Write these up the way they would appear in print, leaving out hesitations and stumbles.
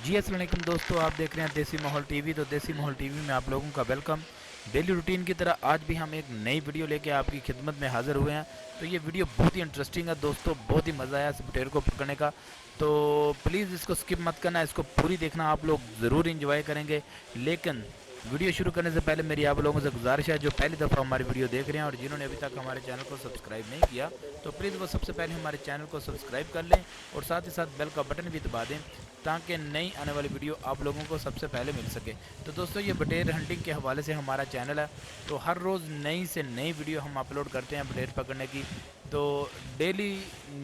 जी अस्सलाम वालेकुम दोस्तों, आप देख रहे हैं देसी माहौल टीवी। तो देसी माहौल टीवी में आप लोगों का वेलकम। डेली रूटीन की तरह आज भी हम एक नई वीडियो लेके आपकी खिदमत में हाज़िर हुए हैं। तो ये वीडियो बहुत ही इंटरेस्टिंग है दोस्तों, बहुत ही मज़ा आया इस बुटेर को पकड़ने का। तो प्लीज़ इसको स्किप मत करना, इसको पूरी देखना, आप लोग ज़रूर इंजॉय करेंगे। लेकिन वीडियो शुरू करने से पहले मेरी आप लोगों से गुजारिश है, जो पहली दफ़ा हमारी वीडियो देख रहे हैं और जिन्होंने अभी तक हमारे चैनल को सब्सक्राइब नहीं किया, तो प्लीज़ वो सबसे पहले हमारे चैनल को सब्सक्राइब कर लें और साथ ही साथ बेल का बटन भी दबा दें, ताकि नई आने वाली वीडियो आप लोगों को सबसे पहले मिल सके। तो दोस्तों, ये बटेर हंटिंग के हवाले से हमारा चैनल है, तो हर रोज़ नई से नई वीडियो हम अपलोड करते हैं बटेर पकड़ने की। तो डेली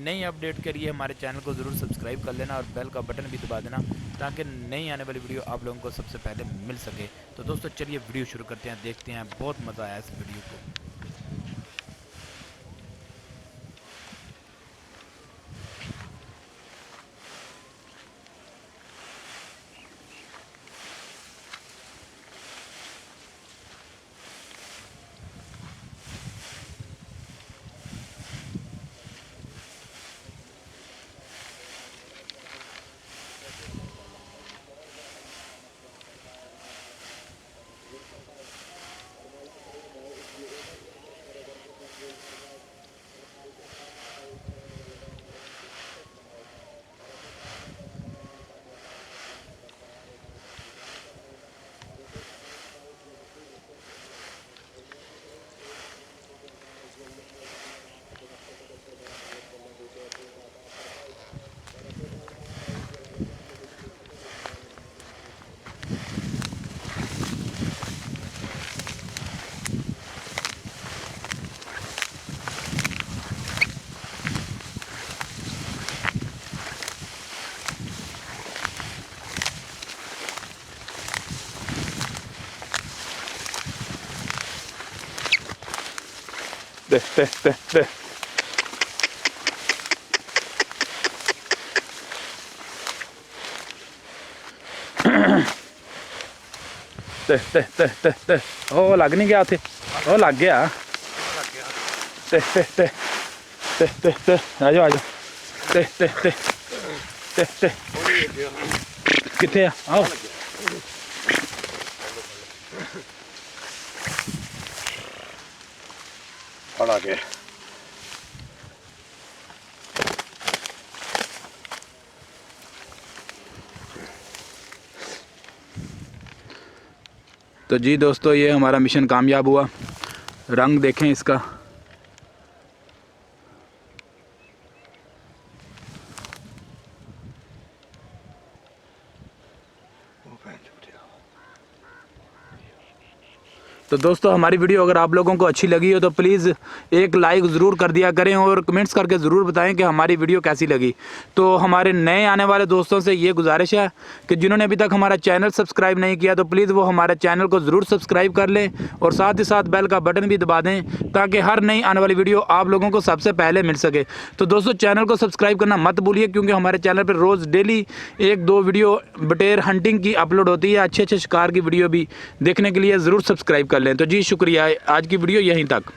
नई अपडेट के लिए हमारे चैनल को ज़रूर सब्सक्राइब कर लेना और बेल का बटन भी दबा देना, ताकि नई आने वाली वीडियो आप लोगों को सबसे पहले मिल सके। तो दोस्तों चलिए वीडियो शुरू करते हैं, देखते हैं, बहुत मज़ा आया इस वीडियो को। दे दे दे दे दे दे दे दे दे ओ लग नहीं गया थे, ओ लग गया। दे दे दे दे दे दे आ जाओ आ जाओ। दे दे दे दे दे किथे आ आओ। फड़ा के तो जी दोस्तों, ये हमारा मिशन कामयाब हुआ। रंग देखें इसका। तो दोस्तों, हमारी वीडियो अगर आप लोगों को अच्छी लगी हो तो प्लीज़ एक लाइक ज़रूर कर दिया करें और कमेंट्स करके ज़रूर बताएं कि हमारी वीडियो कैसी लगी। तो हमारे नए आने वाले दोस्तों से ये गुजारिश है कि जिन्होंने अभी तक हमारा चैनल सब्सक्राइब नहीं किया तो प्लीज़ वो हमारे चैनल को ज़रूर सब्सक्राइब कर लें और साथ ही साथ बेल का बटन भी दबा दें, ताकि हर नई आने वाली वीडियो आप लोगों को सबसे पहले मिल सके। तो दोस्तों, चैनल को सब्सक्राइब करना मत भूलिए, क्योंकि हमारे चैनल पर रोज़ डेली 1-2 वीडियो बटेर हंटिंग की अपलोड होती है। अच्छे अच्छे शिकार की वीडियो भी देखने के लिए ज़रूर सब्सक्राइब कर लें। तो जी शुक्रिया, आज की वीडियो यहीं तक।